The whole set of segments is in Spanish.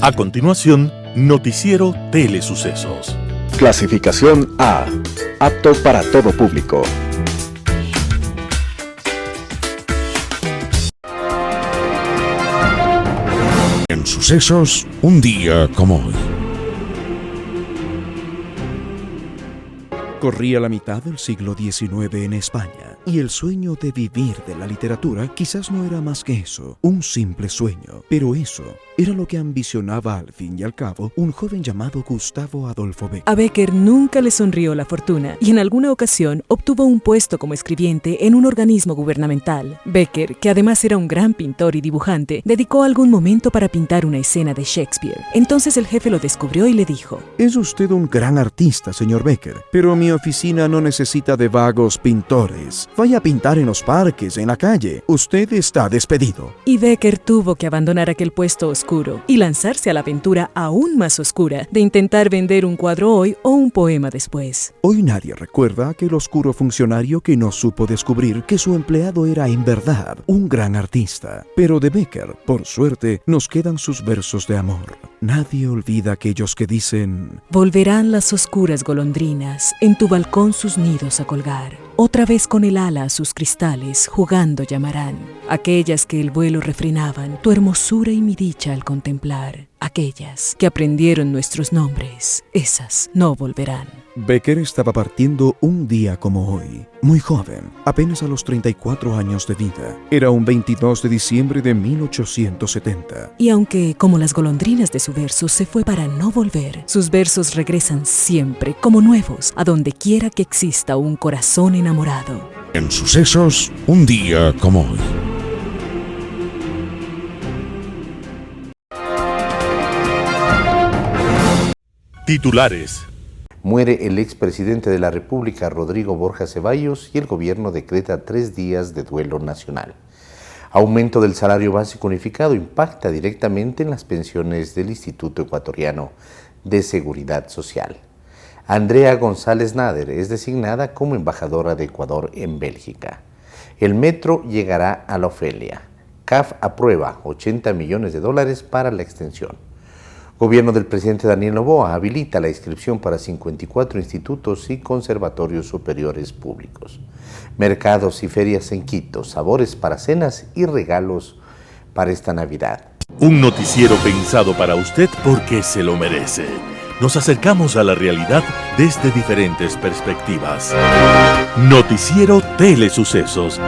A continuación, Noticiero Telesucesos. Clasificación A. Apto para todo público. En sucesos, un día como hoy. Corría la mitad del siglo XIX en España, y el sueño de vivir de la literatura quizás no era más que eso, un simple sueño. Pero eso era lo que ambicionaba al fin y al cabo un joven llamado Gustavo Adolfo Bécquer. A Bécquer nunca le sonrió la fortuna, y en alguna ocasión obtuvo un puesto como escribiente en un organismo gubernamental. Bécquer, que además era un gran pintor y dibujante, dedicó algún momento para pintar una escena de Shakespeare. Entonces el jefe lo descubrió y le dijo: Es usted un gran artista, señor Bécquer, pero mi oficina no necesita de vagos pintores. Vaya a pintar en los parques, en la calle. Usted está despedido. Y Bécquer tuvo que abandonar aquel puesto oscuro y lanzarse a la aventura aún más oscura de intentar vender un cuadro hoy o un poema después. Hoy nadie recuerda a aquel oscuro funcionario que no supo descubrir que su empleado era en verdad un gran artista. Pero de Bécquer, por suerte, nos quedan sus versos de amor. Nadie olvida aquellos que dicen: volverán las oscuras golondrinas en tu balcón sus nidos a colgar. Otra vez con el ala a sus cristales jugando llamarán. Aquellas que el vuelo refrenaban, tu hermosura y mi dicha al contemplar. Aquellas que aprendieron nuestros nombres, esas no volverán. Bécquer estaba partiendo un día como hoy, muy joven, apenas a los 34 años de vida. Era un 22 de diciembre de 1870. Y aunque, como las golondrinas de su verso, se fue para no volver, sus versos regresan siempre como nuevos, a donde quiera que exista un corazón enamorado. En sucesos, un día como hoy. Titulares. Muere el expresidente de la República, Rodrigo Borja Ceballos, y el gobierno decreta 3 días de duelo nacional. Aumento del salario básico unificado impacta directamente en las pensiones del Instituto Ecuatoriano de Seguridad Social. Andrea González Nader es designada como embajadora de Ecuador en Bélgica. El metro llegará a la Ofelia. CAF aprueba $80 millones para la extensión. Gobierno del presidente Daniel Noboa habilita la inscripción para 54 institutos y conservatorios superiores públicos. Mercados y ferias en Quito, sabores para cenas y regalos para esta Navidad. Un noticiero pensado para usted porque se lo merece. Nos acercamos a la realidad desde diferentes perspectivas. Noticiero Telesucesos.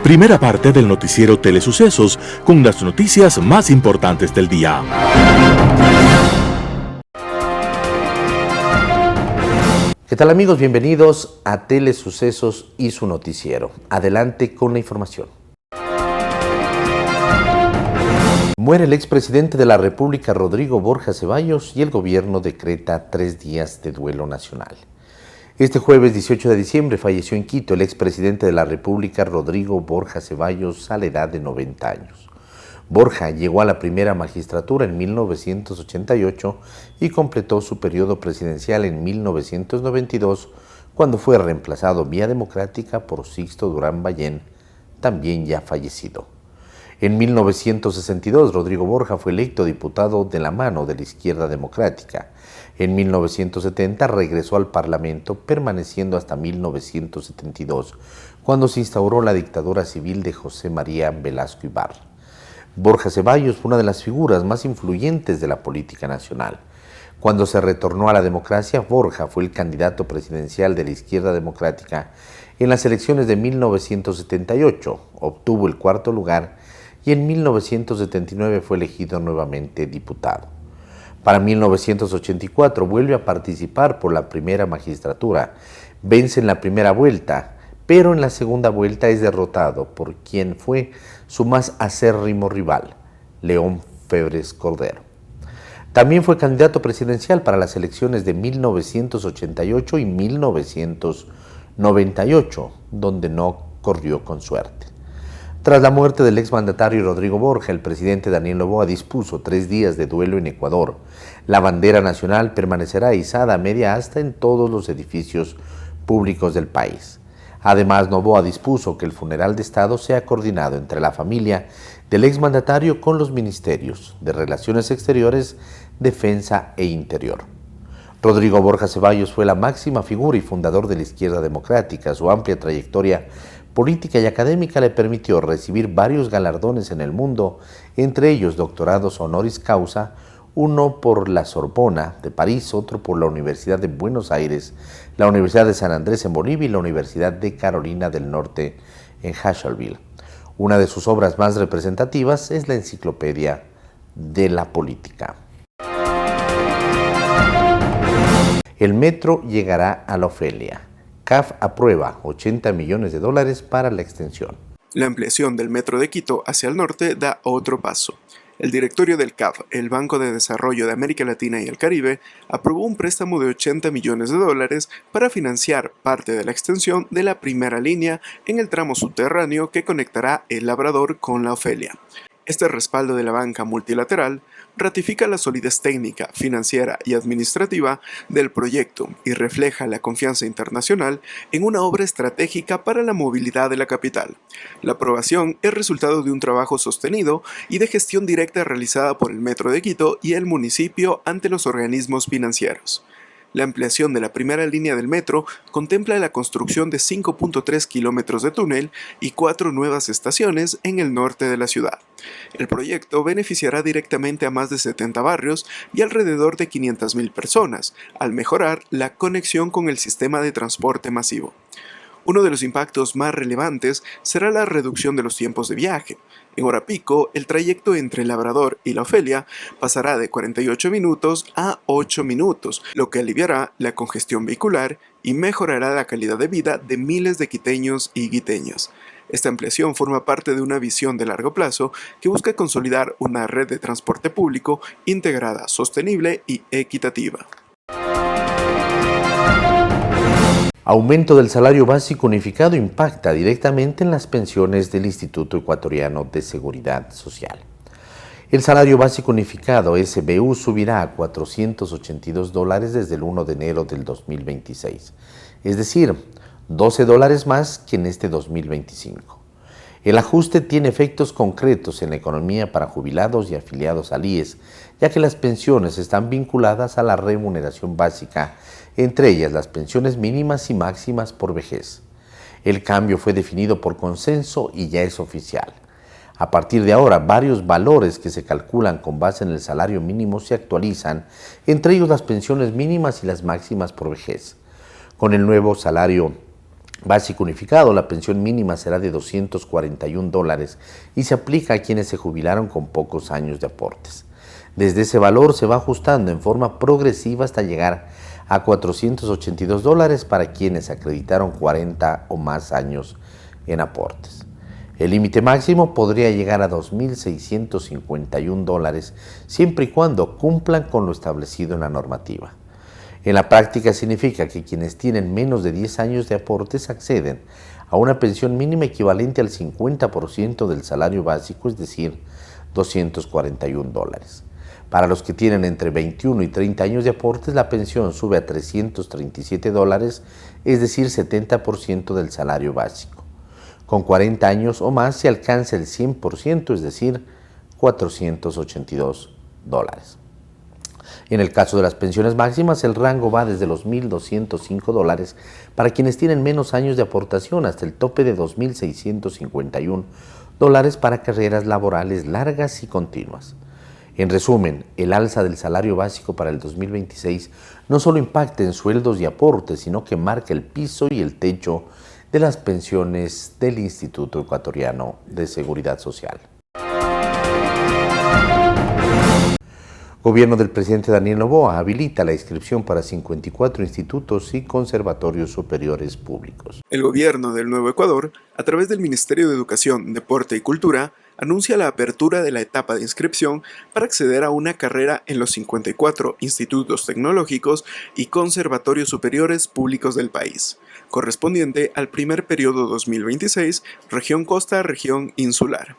Primera parte del noticiero Telesucesos con las noticias más importantes del día. ¿Qué tal, amigos? Bienvenidos a Telesucesos y su noticiero. Adelante con la información. Muere el expresidente de la República, Rodrigo Borja Ceballos, y el gobierno decreta 3 días de duelo nacional. Este jueves 18 de diciembre falleció en Quito el expresidente de la República, Rodrigo Borja Ceballos, a la edad de 90 años. Borja llegó a la primera magistratura en 1988 y completó su periodo presidencial en 1992, cuando fue reemplazado vía democrática por Sixto Durán Ballén, también ya fallecido. En 1962, Rodrigo Borja fue electo diputado de la mano de la Izquierda Democrática. En 1970 regresó al Parlamento, permaneciendo hasta 1972, cuando se instauró la dictadura civil de José María Velasco Ibarra. Borja Ceballos fue una de las figuras más influyentes de la política nacional. Cuando se retornó a la democracia, Borja fue el candidato presidencial de la Izquierda Democrática en las elecciones de 1978, obtuvo el 4º lugar y en 1979 fue elegido nuevamente diputado. Para 1984 vuelve a participar por la primera magistratura, vence en la primera vuelta, pero en la segunda vuelta es derrotado por quien fue su más acérrimo rival, León Febres Cordero. También fue candidato presidencial para las elecciones de 1988 y 1998, donde no corrió con suerte. Tras la muerte del exmandatario Rodrigo Borja, el presidente Daniel Noboa dispuso 3 días de duelo en Ecuador. La bandera nacional permanecerá izada a media asta en todos los edificios públicos del país. Además, Noboa dispuso que el funeral de Estado sea coordinado entre la familia del exmandatario con los ministerios de Relaciones Exteriores, Defensa e Interior. Rodrigo Borja Ceballos fue la máxima figura y fundador de la Izquierda Democrática. Su amplia trayectoria política y académica le permitió recibir varios galardones en el mundo, entre ellos doctorados honoris causa, uno por la Sorbona de París, otro por la Universidad de Buenos Aires, la Universidad de San Andrés en Bolivia y la Universidad de Carolina del Norte en Asheville. Una de sus obras más representativas es la Enciclopedia de la Política. El metro llegará a la Ofelia. CAF aprueba $80 millones para la extensión. La ampliación del metro de Quito hacia el norte da otro paso. El directorio del CAF, el Banco de Desarrollo de América Latina y el Caribe, aprobó un préstamo de $80 millones para financiar parte de la extensión de la primera línea en el tramo subterráneo que conectará El Labrador con la Ofelia. Este respaldo de la banca multilateral ratifica la solidez técnica, financiera y administrativa del proyecto y refleja la confianza internacional en una obra estratégica para la movilidad de la capital. La aprobación es resultado de un trabajo sostenido y de gestión directa realizada por el Metro de Quito y el municipio ante los organismos financieros. La ampliación de la primera línea del metro contempla la construcción de 5.3 kilómetros de túnel y 4 nuevas estaciones en el norte de la ciudad. El proyecto beneficiará directamente a más de 70 barrios y alrededor de 500.000 personas, al mejorar la conexión con el sistema de transporte masivo. Uno de los impactos más relevantes será la reducción de los tiempos de viaje. En hora pico, el trayecto entre El Labrador y la Ofelia pasará de 48 minutos a 8 minutos, lo que aliviará la congestión vehicular y mejorará la calidad de vida de miles de quiteños y quiteñas. Esta ampliación forma parte de una visión de largo plazo que busca consolidar una red de transporte público integrada, sostenible y equitativa. Aumento del salario básico unificado impacta directamente en las pensiones del Instituto Ecuatoriano de Seguridad Social. El salario básico unificado SBU subirá a $482 desde el 1 de enero del 2026, es decir, $12 más que en este 2025. El ajuste tiene efectos concretos en la economía para jubilados y afiliados al IES, ya que las pensiones están vinculadas a la remuneración básica, entre ellas las pensiones mínimas y máximas por vejez. El cambio fue definido por consenso y ya es oficial. A partir de ahora, varios valores que se calculan con base en el salario mínimo se actualizan, entre ellos las pensiones mínimas y las máximas por vejez. Con el nuevo salario básico unificado, la pensión mínima será de $241 y se aplica a quienes se jubilaron con pocos años de aportes. Desde ese valor se va ajustando en forma progresiva hasta llegar a $482 para quienes acreditaron 40 o más años en aportes. El límite máximo podría llegar a $2.651 siempre y cuando cumplan con lo establecido en la normativa. En la práctica significa que quienes tienen menos de 10 años de aportes acceden a una pensión mínima equivalente al 50% del salario básico, es decir, $241. Para los que tienen entre 21 y 30 años de aportes, la pensión sube a $337, es decir, 70% del salario básico. Con 40 años o más se alcanza el 100%, es decir, $482. En el caso de las pensiones máximas, el rango va desde los $1.205 para quienes tienen menos años de aportación hasta el tope de $2.651 para carreras laborales largas y continuas. En resumen, el alza del salario básico para el 2026 no solo impacta en sueldos y aportes, sino que marca el piso y el techo de las pensiones del Instituto Ecuatoriano de Seguridad Social. Gobierno del presidente Daniel Noboa habilita la inscripción para 54 institutos y conservatorios superiores públicos. El gobierno del Nuevo Ecuador, a través del Ministerio de Educación, Deporte y Cultura, anuncia la apertura de la etapa de inscripción para acceder a una carrera en los 54 institutos tecnológicos y conservatorios superiores públicos del país, correspondiente al primer periodo 2026, región costa, región insular.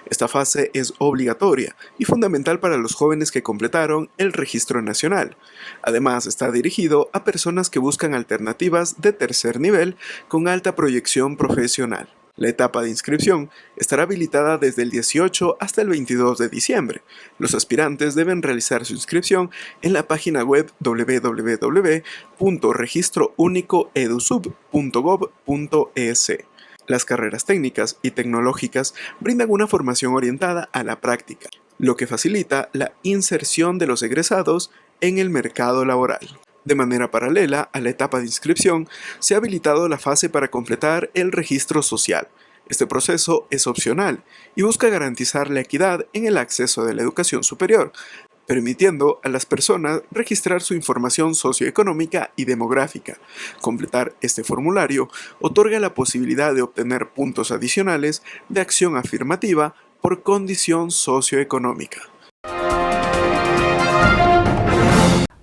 Esta fase es obligatoria y fundamental para los jóvenes que completaron el registro nacional. Además, está dirigido a personas que buscan alternativas de tercer nivel con alta proyección profesional. La etapa de inscripción estará habilitada desde el 18 hasta el 22 de diciembre. Los aspirantes deben realizar su inscripción en la página web www.registrounicoedusub.gov.es. Las carreras técnicas y tecnológicas brindan una formación orientada a la práctica, lo que facilita la inserción de los egresados en el mercado laboral. De manera paralela a la etapa de inscripción, se ha habilitado la fase para completar el registro social. Este proceso es opcional y busca garantizar la equidad en el acceso de la educación superior, permitiendo a las personas registrar su información socioeconómica y demográfica. Completar este formulario otorga la posibilidad de obtener puntos adicionales de acción afirmativa por condición socioeconómica.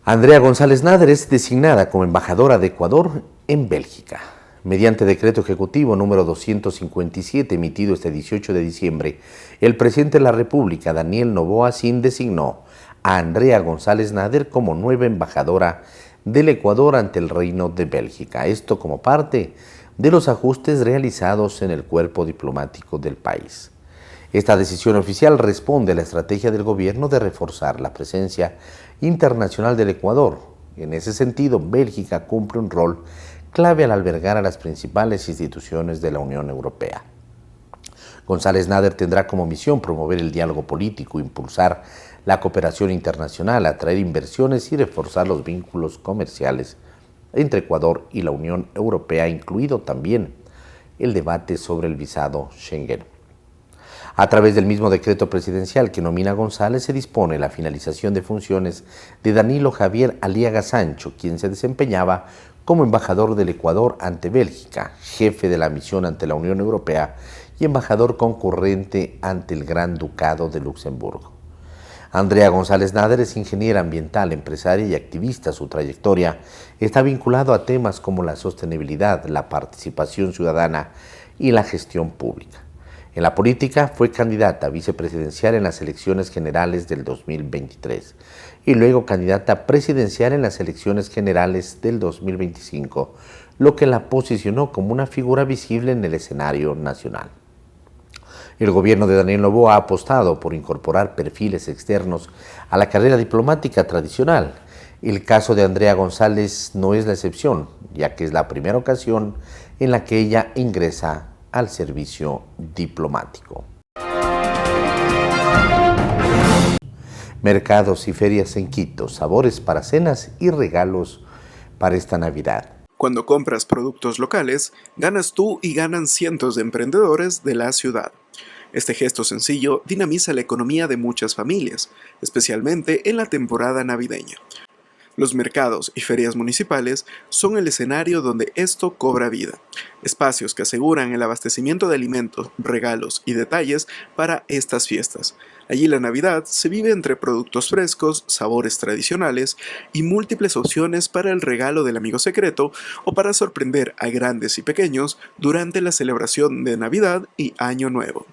Andrea González Nader es designada como embajadora de Ecuador en Bélgica. Mediante decreto ejecutivo número 257 emitido este 18 de diciembre, el presidente de la República, Daniel Noboa Sin, designó a Andrea González Nader como nueva embajadora del Ecuador ante el Reino de Bélgica. Esto como parte de los ajustes realizados en el cuerpo diplomático del país. Esta decisión oficial responde a la estrategia del gobierno de reforzar la presencia internacional del Ecuador. En ese sentido, Bélgica cumple un rol clave al albergar a las principales instituciones de la Unión Europea. González Nader tendrá como misión promover el diálogo político, impulsar la cooperación internacional, atraer inversiones y reforzar los vínculos comerciales entre Ecuador y la Unión Europea, incluido también el debate sobre el visado Schengen. A través del mismo decreto presidencial que nomina a González, se dispone la finalización de funciones de Danilo Javier Aliaga Sancho, quien se desempeñaba como embajador del Ecuador ante Bélgica, jefe de la misión ante la Unión Europea y embajador concurrente ante el Gran Ducado de Luxemburgo. Andrea González Nader es ingeniera ambiental, empresaria y activista. Su trayectoria está vinculada a temas como la sostenibilidad, la participación ciudadana y la gestión pública. En la política fue candidata vicepresidencial en las elecciones generales del 2023 y luego candidata presidencial en las elecciones generales del 2025, lo que la posicionó como una figura visible en el escenario nacional. El gobierno de Daniel Noboa ha apostado por incorporar perfiles externos a la carrera diplomática tradicional. El caso de Andrea González no es la excepción, ya que es la primera ocasión en la que ella ingresa al servicio diplomático. Mercados y ferias en Quito, sabores para cenas y regalos para esta Navidad. Cuando compras productos locales, ganas tú y ganan cientos de emprendedores de la ciudad. Este gesto sencillo dinamiza la economía de muchas familias, especialmente en la temporada navideña. Los mercados y ferias municipales son el escenario donde esto cobra vida, espacios que aseguran el abastecimiento de alimentos, regalos y detalles para estas fiestas. Allí la Navidad se vive entre productos frescos, sabores tradicionales y múltiples opciones para el regalo del amigo secreto o para sorprender a grandes y pequeños durante la celebración de Navidad y Año Nuevo.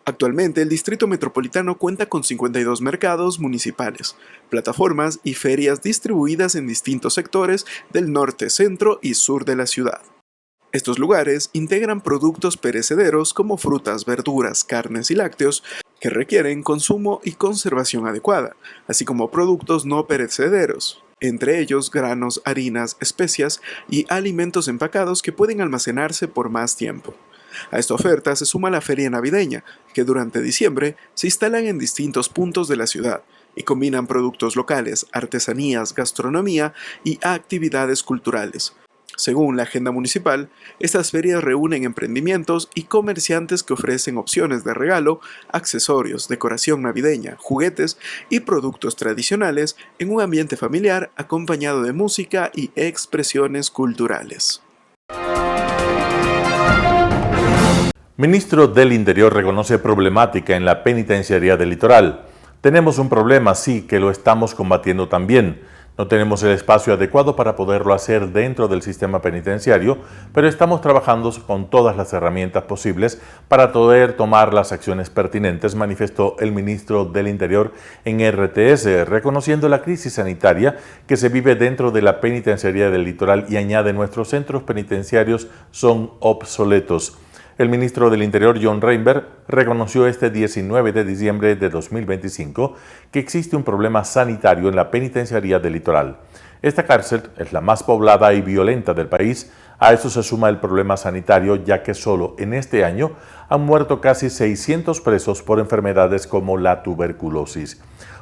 Actualmente, el Distrito Metropolitano cuenta con 52 mercados municipales, plataformas y ferias distribuidas en distintos sectores del norte, centro y sur de la ciudad. Estos lugares integran productos perecederos como frutas, verduras, carnes y lácteos que requieren consumo y conservación adecuada, así como productos no perecederos, entre ellos granos, harinas, especias y alimentos empacados que pueden almacenarse por más tiempo. A esta oferta se suma la feria navideña, que durante diciembre se instalan en distintos puntos de la ciudad y combinan productos locales, artesanías, gastronomía y actividades culturales. Según la agenda municipal, estas ferias reúnen emprendimientos y comerciantes que ofrecen opciones de regalo, accesorios, decoración navideña, juguetes y productos tradicionales en un ambiente familiar acompañado de música y expresiones culturales. Ministro del Interior reconoce problemática en la penitenciaría del Litoral. Tenemos un problema, sí, que lo estamos combatiendo también. No tenemos el espacio adecuado para poderlo hacer dentro del sistema penitenciario, pero estamos trabajando con todas las herramientas posibles para poder tomar las acciones pertinentes, manifestó el ministro del Interior en RTS, reconociendo la crisis sanitaria que se vive dentro de la penitenciaría del Litoral y añade: nuestros centros penitenciarios son obsoletos. El ministro del Interior, John Reinberg, reconoció este 19 de diciembre de 2025 que existe un problema sanitario en la penitenciaría del Litoral. Esta cárcel es la más poblada y violenta del país. A eso se suma el problema sanitario, ya que solo en este año han muerto casi 600 presos por enfermedades como la tuberculosis.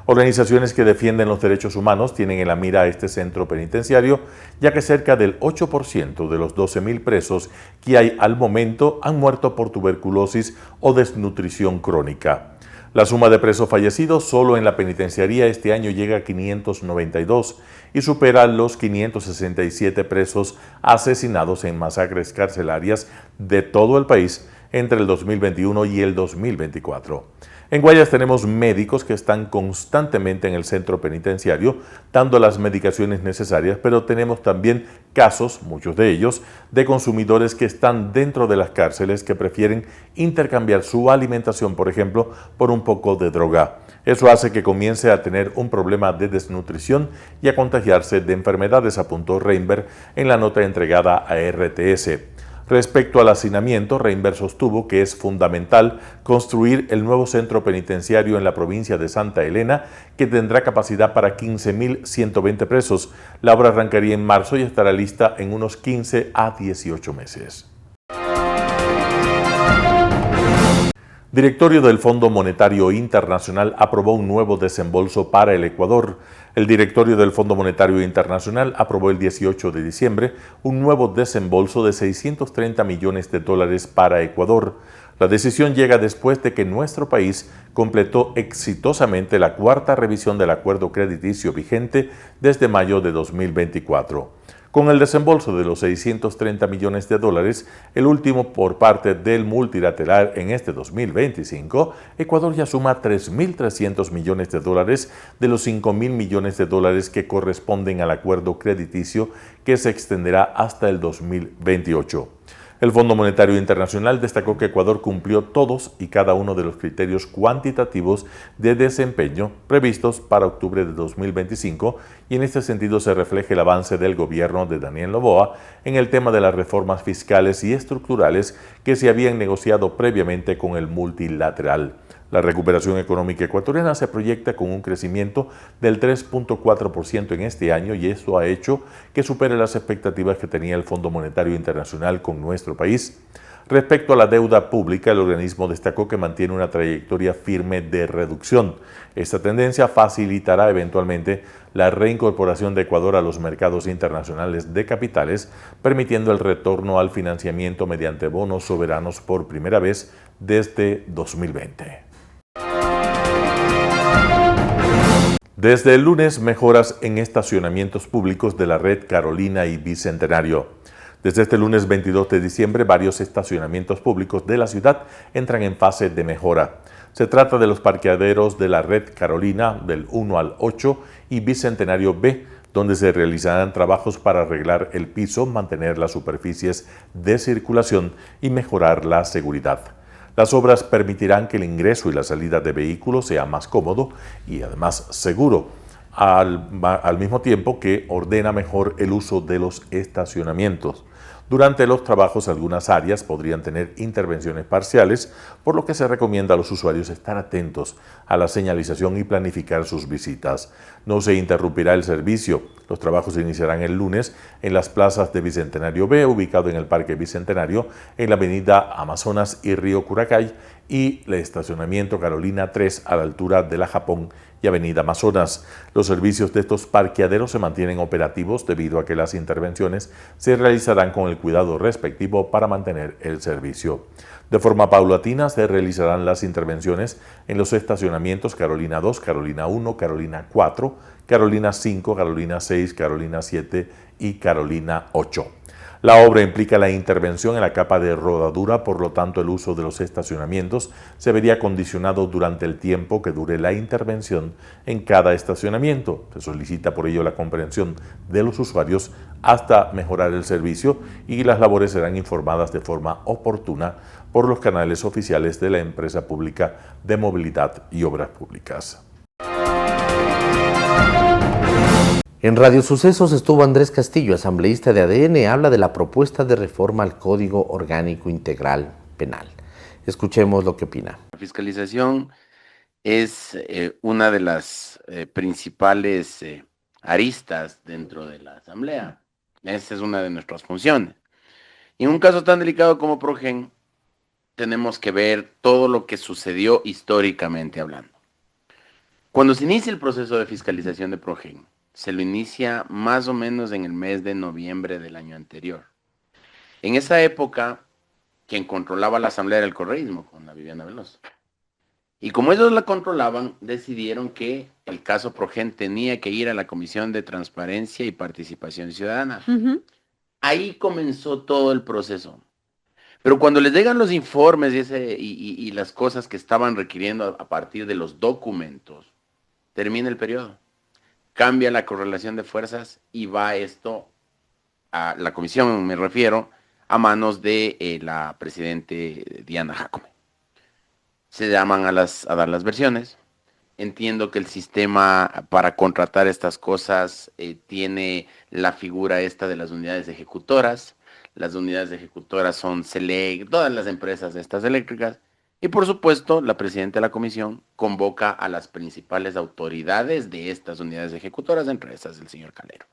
Organizaciones que defienden los derechos humanos tienen en la mira a este centro penitenciario, ya que cerca del 8% de los 12.000 presos que hay al momento han muerto por tuberculosis o desnutrición crónica. La suma de presos fallecidos solo en la penitenciaría este año llega a 592 y supera los 567 presos asesinados en masacres carcelarias de todo el país entre el 2021 y el 2024. En Guayas tenemos médicos que están constantemente en el centro penitenciario dando las medicaciones necesarias, pero tenemos también casos, muchos de ellos, de consumidores que están dentro de las cárceles que prefieren intercambiar su alimentación, por ejemplo, por un poco de droga. Eso hace que comience a tener un problema de desnutrición y a contagiarse de enfermedades, apuntó Reinberg en la nota entregada a RTS. Respecto al hacinamiento, Reinberg sostuvo que es fundamental construir el nuevo centro penitenciario en la provincia de Santa Elena, que tendrá capacidad para 15.120 presos. La obra arrancaría en marzo y estará lista en unos 15 a 18 meses. Directorio del Fondo Monetario Internacional aprobó un nuevo desembolso para el Ecuador. El directorio del Fondo Monetario Internacional aprobó el 18 de diciembre un nuevo desembolso de $630 millones para Ecuador. La decisión llega después de que nuestro país completó exitosamente la cuarta revisión del acuerdo crediticio vigente desde mayo de 2024. Con el desembolso de los $630 millones, el último por parte del multilateral en este 2025, Ecuador ya suma $3.300 millones de los $5.000 millones que corresponden al acuerdo crediticio que se extenderá hasta el 2028. El Fondo Monetario Internacional destacó que Ecuador cumplió todos y cada uno de los criterios cuantitativos de desempeño previstos para octubre de 2025 y en este sentido se refleja el avance del gobierno de Daniel Noboa en el tema de las reformas fiscales y estructurales que se habían negociado previamente con el multilateral. La recuperación económica ecuatoriana se proyecta con un crecimiento del 3.4% en este año y esto ha hecho que supere las expectativas que tenía el Fondo Monetario Internacional con nuestro país. Respecto a la deuda pública, el organismo destacó que mantiene una trayectoria firme de reducción. Esta tendencia facilitará eventualmente la reincorporación de Ecuador a los mercados internacionales de capitales, permitiendo el retorno al financiamiento mediante bonos soberanos por primera vez desde 2020. Desde el lunes, mejoras en estacionamientos públicos de la red Carolina y Bicentenario. Desde este lunes 22 de diciembre, varios estacionamientos públicos de la ciudad entran en fase de mejora. Se trata de los parqueaderos de la red Carolina del 1 al 8 y Bicentenario B, donde se realizarán trabajos para arreglar el piso, mantener las superficies de circulación y mejorar la seguridad. Las obras permitirán que el ingreso y la salida de vehículos sea más cómodo y además seguro, al mismo tiempo que ordena mejor el uso de los estacionamientos. Durante los trabajos, algunas áreas podrían tener intervenciones parciales, por lo que se recomienda a los usuarios estar atentos a la señalización y planificar sus visitas. No se interrumpirá el servicio. Los trabajos se iniciarán el lunes en las plazas de Bicentenario B, ubicado en el Parque Bicentenario, en la avenida Amazonas y Río Curacay, y el estacionamiento Carolina 3 a la altura de la Japón y avenida Amazonas. Los servicios de estos parqueaderos se mantienen operativos debido a que las intervenciones se realizarán con el cuidado respectivo para mantener el servicio. De forma paulatina se realizarán las intervenciones en los estacionamientos Carolina 2, Carolina 1, Carolina 4, Carolina 5, Carolina 6, Carolina 7 y Carolina 8. La obra implica la intervención en la capa de rodadura, por lo tanto el uso de los estacionamientos se vería condicionado durante el tiempo que dure la intervención en cada estacionamiento. Se solicita por ello la comprensión de los usuarios hasta mejorar el servicio, y las labores serán informadas de forma oportuna por los canales oficiales de la Empresa Pública de Movilidad y Obras Públicas. En Radio Sucesos estuvo Andrés Castillo, asambleísta de ADN, habla de la propuesta de reforma al Código Orgánico Integral Penal. Escuchemos lo que opina. La fiscalización es una de las principales aristas dentro de la Asamblea. Esa es una de nuestras funciones. Y en un caso tan delicado como Progen, tenemos que ver todo lo que sucedió históricamente hablando. Cuando se inicia el proceso de fiscalización de Progen, se lo inicia más o menos en el mes de noviembre del año anterior. En esa época, quien controlaba la Asamblea era el correísmo, con la Viviana Veloso. Y como ellos la controlaban, decidieron que el caso Progen tenía que ir a la Comisión de Transparencia y Participación Ciudadana. Ahí comenzó todo el proceso. Pero cuando les llegan los informes y las cosas que estaban requiriendo a partir de los documentos, termina el periodo. Cambia la correlación de fuerzas y va esto a la comisión, me refiero, a manos de la presidente Diana Jacome. Se llaman a dar las versiones. Entiendo que el sistema para contratar estas cosas tiene la figura esta de las unidades ejecutoras. Las unidades ejecutoras son SELEC, todas las empresas de estas eléctricas. Y por supuesto, la presidenta de la comisión convoca a las principales autoridades de estas unidades ejecutoras, entre esas el señor Calero.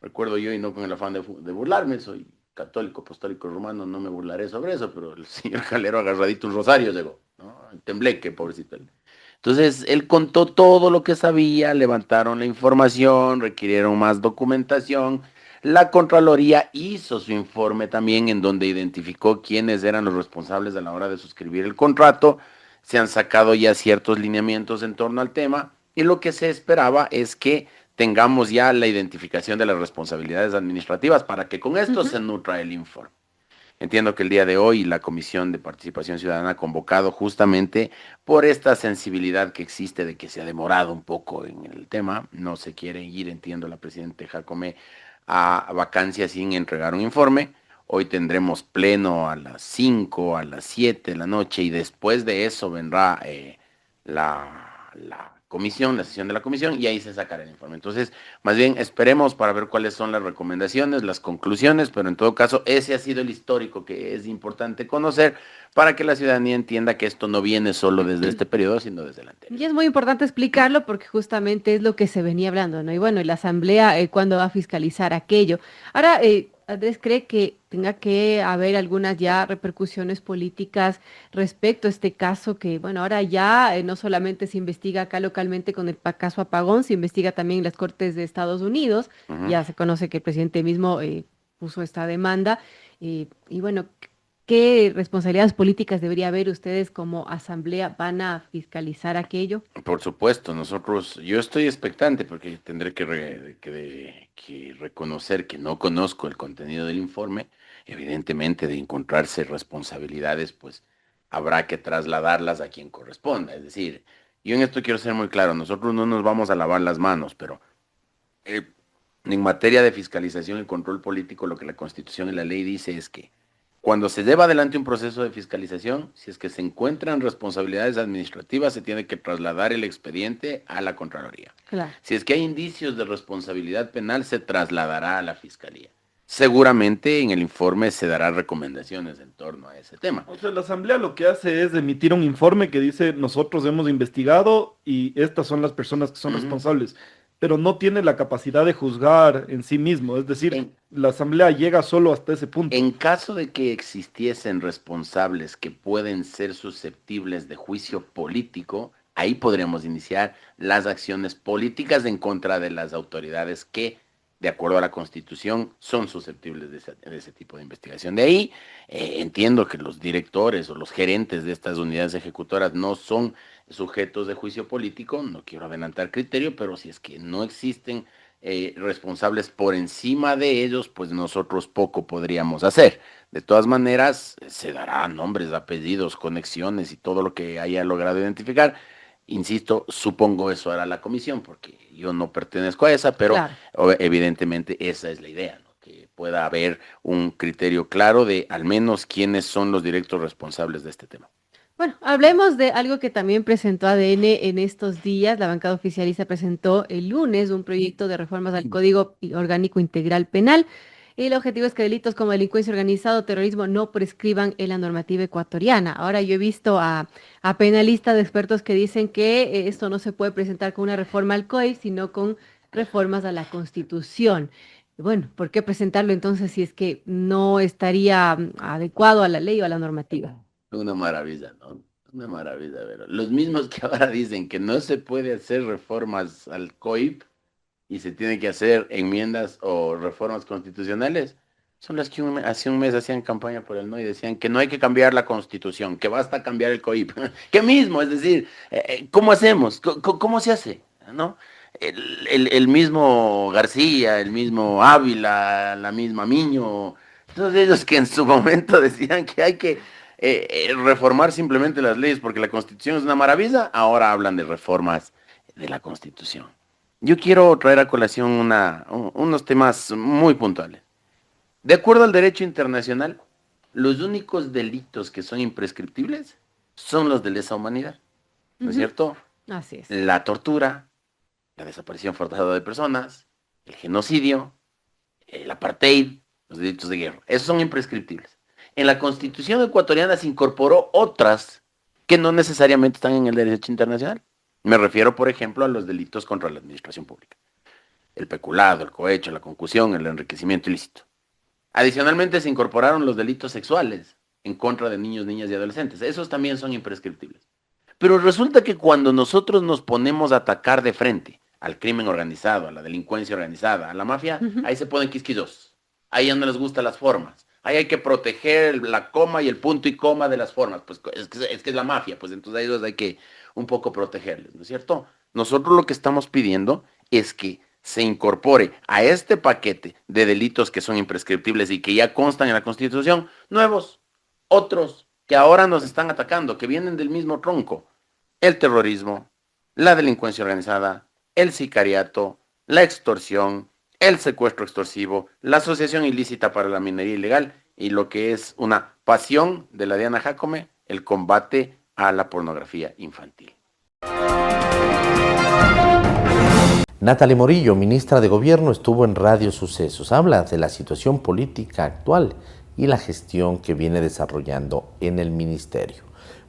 Recuerdo yo, y no con el afán de burlarme, soy católico, apostólico romano, no me burlaré sobre eso, pero el señor Calero agarradito un rosario llegó, ¿no? Tembleque, pobrecito él. Entonces, él contó todo lo que sabía, levantaron la información, requirieron más documentación. La Contraloría hizo su informe también, en donde identificó quiénes eran los responsables a la hora de suscribir el contrato. Se han sacado ya ciertos lineamientos en torno al tema, y lo que se esperaba es que tengamos ya la identificación de las responsabilidades administrativas para que con esto se nutra el informe. Entiendo que el día de hoy la Comisión de Participación Ciudadana ha convocado justamente por esta sensibilidad que existe de que se ha demorado un poco en el tema. No se quiere ir, entiendo, la presidenta Jacome a vacancia sin entregar un informe. Hoy tendremos pleno a las 5, a las 7 de la noche, y después de eso vendrá la comisión, la sesión de la comisión, y ahí se sacará el informe. Entonces, más bien esperemos para ver cuáles son las recomendaciones, las conclusiones, pero en todo caso ese ha sido el histórico que es importante conocer para que la ciudadanía entienda que esto no viene solo desde este periodo, sino desde el anterior. Y es muy importante explicarlo porque justamente es lo que se venía hablando, ¿no? Y bueno, y la Asamblea, ¿cuándo va a fiscalizar aquello? Ahora, Andrés, ¿cree que tenga que haber algunas ya repercusiones políticas respecto a este caso que, bueno, ahora ya no solamente se investiga acá localmente con el caso Apagón, se investiga también en las Cortes de Estados Unidos? Ya se conoce que el presidente mismo puso esta demanda, y bueno, ¿qué responsabilidades políticas debería haber? ¿Ustedes como asamblea van a fiscalizar aquello? Por supuesto, yo estoy expectante porque tendré que reconocer que no conozco el contenido del informe. Evidentemente, de encontrarse responsabilidades, pues habrá que trasladarlas a quien corresponda. Es decir, yo en esto quiero ser muy claro, nosotros no nos vamos a lavar las manos, pero en materia de fiscalización y control político, lo que la Constitución y la ley dice es que cuando se lleva adelante un proceso de fiscalización, si es que se encuentran responsabilidades administrativas, se tiene que trasladar el expediente a la Contraloría. Claro. Si es que hay indicios de responsabilidad penal, se trasladará a la Fiscalía. Seguramente en el informe se darán recomendaciones en torno a ese tema. O sea, la Asamblea lo que hace es emitir un informe que dice nosotros hemos investigado y estas son las personas que son responsables, pero no tiene la capacidad de juzgar en sí mismo, es decir, la Asamblea llega solo hasta ese punto. En caso de que existiesen responsables que pueden ser susceptibles de juicio político, ahí podríamos iniciar las acciones políticas en contra de las autoridades que, de acuerdo a la Constitución, son susceptibles de ese tipo de investigación. De ahí, entiendo que los directores o los gerentes de estas unidades ejecutoras no son sujetos de juicio político, no quiero adelantar criterio, pero si es que no existen responsables por encima de ellos, pues nosotros poco podríamos hacer. De todas maneras, se darán nombres, apellidos, conexiones y todo lo que haya logrado identificar. Insisto, supongo eso hará la comisión, porque yo no pertenezco a esa, pero Claro. evidentemente esa es la idea, ¿no? Que pueda haber un criterio claro de al menos quiénes son los directos responsables de este tema. Bueno, hablemos de algo que también presentó ADN en estos días. La bancada oficialista presentó el lunes un proyecto de reformas al Código Orgánico Integral Penal. Y el objetivo es que delitos como delincuencia organizada o terrorismo no prescriban en la normativa ecuatoriana. Ahora yo he visto a penalistas de expertos que dicen que esto no se puede presentar con una reforma al COI, sino con reformas a la Constitución. Bueno, ¿por qué presentarlo entonces si es que no estaría adecuado a la ley o a la normativa? Una maravilla, ¿no? Una maravilla, pero los mismos que ahora dicen que no se puede hacer reformas al COIP y se tiene que hacer enmiendas o reformas constitucionales, son las que hace un mes hacían campaña por el no y decían que no hay que cambiar la Constitución, que basta cambiar el COIP. ¿Qué mismo? Es decir, ¿cómo hacemos? ¿Cómo se hace? ¿No? El mismo García, el mismo Ávila, la misma Miño, todos ellos que en su momento decían que hay que reformar simplemente las leyes porque la Constitución es una maravilla, ahora hablan de reformas de la Constitución. Yo quiero traer a colación unos temas muy puntuales. De acuerdo al derecho internacional, los únicos delitos que son imprescriptibles son los de lesa humanidad, ¿no es cierto? Así es. La tortura, la desaparición forzada de personas, el genocidio, el apartheid, los delitos de guerra. Esos son imprescriptibles. En la Constitución ecuatoriana se incorporó otras que no necesariamente están en el derecho internacional. Me refiero, por ejemplo, a los delitos contra la administración pública. El peculado, el cohecho, la concusión, el enriquecimiento ilícito. Adicionalmente se incorporaron los delitos sexuales en contra de niños, niñas y adolescentes. Esos también son imprescriptibles. Pero resulta que cuando nosotros nos ponemos a atacar de frente al crimen organizado, a la delincuencia organizada, a la mafia, ahí se ponen quisquillos. Ahí ya no les gustan las formas. Ahí hay que proteger la coma y el punto y coma de las formas. Pues es que es la mafia, pues entonces a ellos hay que un poco protegerles, ¿no es cierto? Nosotros lo que estamos pidiendo es que se incorpore a este paquete de delitos que son imprescriptibles y que ya constan en la Constitución, nuevos, otros que ahora nos están atacando, que vienen del mismo tronco. El terrorismo, la delincuencia organizada, el sicariato, la extorsión, el secuestro extorsivo, la asociación ilícita para la minería ilegal y lo que es una pasión de la Diana Jacome, el combate a la pornografía infantil. Natalie Morillo, ministra de Gobierno, estuvo en Radio Sucesos. Habla de la situación política actual y la gestión que viene desarrollando en el ministerio.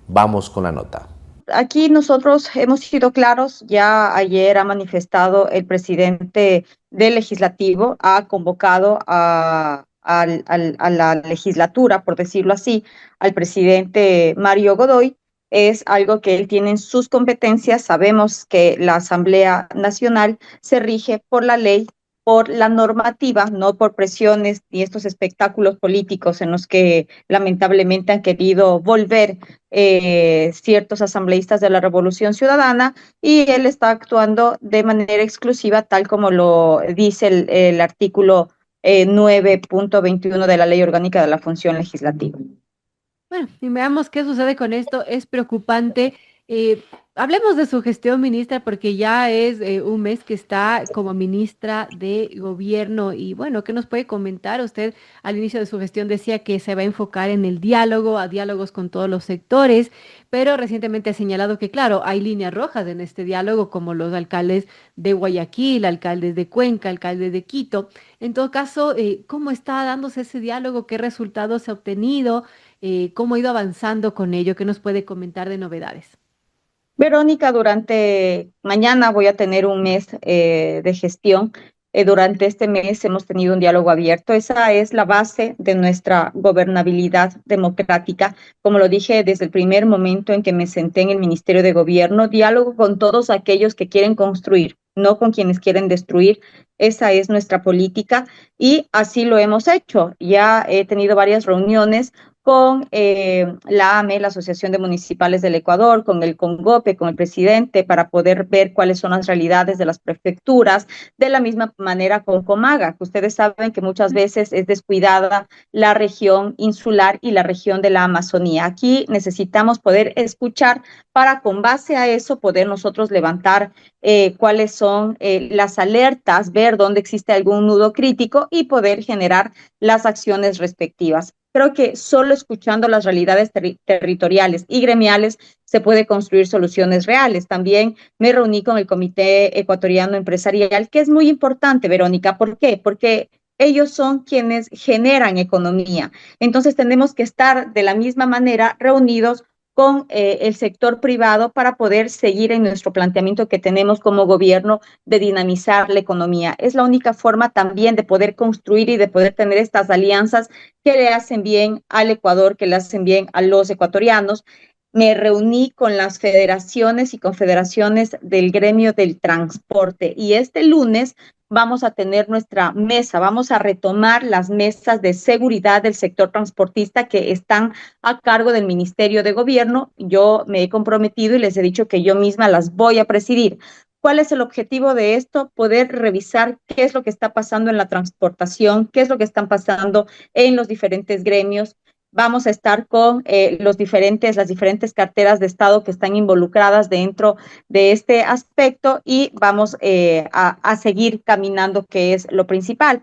Vamos con la nota. Aquí nosotros hemos sido claros, ya ayer ha manifestado el presidente del legislativo, ha convocado a la legislatura, por decirlo así, al presidente Mario Godoy. Es algo que él tiene en sus competencias. Sabemos que la Asamblea Nacional se rige por la ley, por la normativa, no por presiones ni estos espectáculos políticos en los que lamentablemente han querido volver ciertos asambleístas de la Revolución Ciudadana, y él está actuando de manera exclusiva, tal como lo dice el artículo 9.21 de la Ley Orgánica de la Función Legislativa. Bueno, y veamos qué sucede con esto. Es preocupante. Hablemos de su gestión, ministra, porque ya es un mes que está como ministra de Gobierno. Y bueno, ¿qué nos puede comentar? Usted al inicio de su gestión decía que se va a enfocar en el diálogo, a diálogos con todos los sectores, pero recientemente ha señalado que, claro, hay líneas rojas en este diálogo, como los alcaldes de Guayaquil, alcaldes de Cuenca, alcaldes de Quito. En todo caso, ¿cómo está dándose ese diálogo? ¿Qué resultados se ha obtenido? ¿Cómo ha ido avanzando con ello? ¿Qué nos puede comentar de novedades? Verónica, durante mañana voy a tener un mes de gestión. Durante este mes hemos tenido un diálogo abierto. Esa es la base de nuestra gobernabilidad democrática. Como lo dije desde el primer momento en que me senté en el Ministerio de Gobierno, diálogo con todos aquellos que quieren construir, no con quienes quieren destruir. Esa es nuestra política y así lo hemos hecho. Ya he tenido varias reuniones con la AME, la Asociación de Municipales del Ecuador, con el CONGOPE, con el presidente, para poder ver cuáles son las realidades de las prefecturas, de la misma manera con Comaga, que ustedes saben que muchas veces es descuidada la región insular y la región de la Amazonía. Aquí necesitamos poder escuchar para, con base a eso, poder nosotros levantar cuáles son las alertas, ver dónde existe algún nudo crítico y poder generar las acciones respectivas. Creo que solo escuchando las realidades territoriales y gremiales se puede construir soluciones reales. También me reuní con el Comité Ecuatoriano Empresarial, que es muy importante, Verónica. ¿Por qué? Porque ellos son quienes generan economía. Entonces tenemos que estar de la misma manera reunidos con el sector privado para poder seguir en nuestro planteamiento que tenemos como gobierno de dinamizar la economía. Es la única forma también de poder construir y de poder tener estas alianzas que le hacen bien al Ecuador, que le hacen bien a los ecuatorianos. Me reuní con las federaciones y confederaciones del gremio del transporte y este lunes vamos a tener nuestra mesa, vamos a retomar las mesas de seguridad del sector transportista que están a cargo del Ministerio de Gobierno. Yo me he comprometido y les he dicho que yo misma las voy a presidir. ¿Cuál es el objetivo de esto? Poder revisar qué es lo que está pasando en la transportación, qué es lo que están pasando en los diferentes gremios. Vamos a estar con las diferentes carteras de Estado que están involucradas dentro de este aspecto y vamos a seguir caminando, que es lo principal.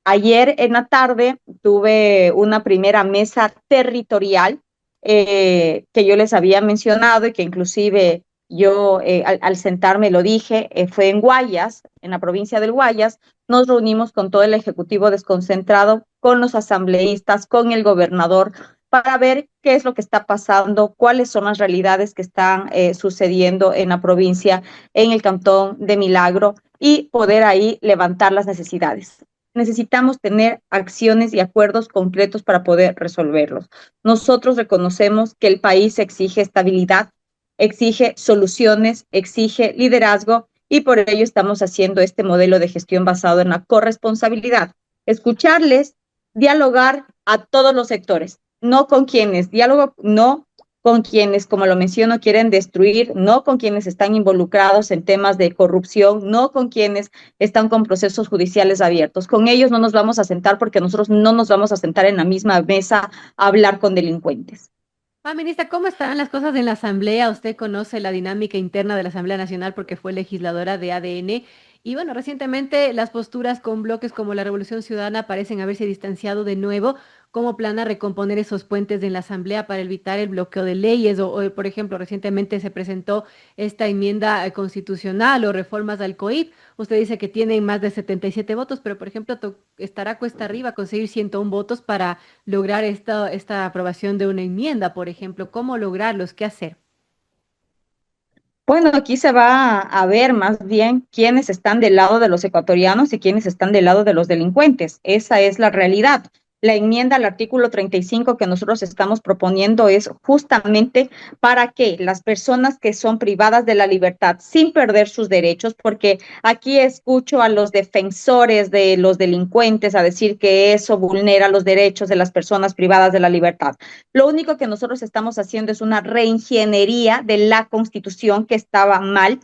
Ayer en la tarde tuve una primera mesa territorial que yo les había mencionado y que inclusive yo al sentarme lo dije, fue en Guayas, en la provincia del Guayas. Nos reunimos con todo el Ejecutivo desconcentrado, con los asambleístas, con el gobernador, para ver qué es lo que está pasando, cuáles son las realidades que están sucediendo en la provincia, en el cantón de Milagro, y poder ahí levantar las necesidades. Necesitamos tener acciones y acuerdos concretos para poder resolverlos. Nosotros reconocemos que el país exige estabilidad, exige soluciones, exige liderazgo, y por ello estamos haciendo este modelo de gestión basado en la corresponsabilidad. Escucharles, dialogar a todos los sectores, no con quienes diálogo, no con quienes, como lo menciono, quieren destruir, no con quienes están involucrados en temas de corrupción, no con quienes están con procesos judiciales abiertos. Con ellos no nos vamos a sentar porque nosotros no nos vamos a sentar en la misma mesa a hablar con delincuentes. Ministra, ¿cómo están las cosas en la Asamblea? Usted conoce la dinámica interna de la Asamblea Nacional porque fue legisladora de ADN. Y bueno, recientemente las posturas con bloques como la Revolución Ciudadana parecen haberse distanciado de nuevo. ¿Cómo plana recomponer esos puentes en la Asamblea para evitar el bloqueo de leyes? Por ejemplo, recientemente se presentó esta enmienda constitucional o reformas al COIP. Usted dice que tienen más de 77 votos, pero por ejemplo, estará cuesta arriba conseguir 101 votos para lograr esta aprobación de una enmienda, por ejemplo. ¿Cómo lograrlos? ¿Qué hacer? Bueno, aquí se va a ver más bien quiénes están del lado de los ecuatorianos y quiénes están del lado de los delincuentes. Esa es la realidad. La enmienda al artículo 35 que nosotros estamos proponiendo es justamente para que las personas que son privadas de la libertad sin perder sus derechos, porque aquí escucho a los defensores de los delincuentes a decir que eso vulnera los derechos de las personas privadas de la libertad. Lo único que nosotros estamos haciendo es una reingeniería de la Constitución que estaba mal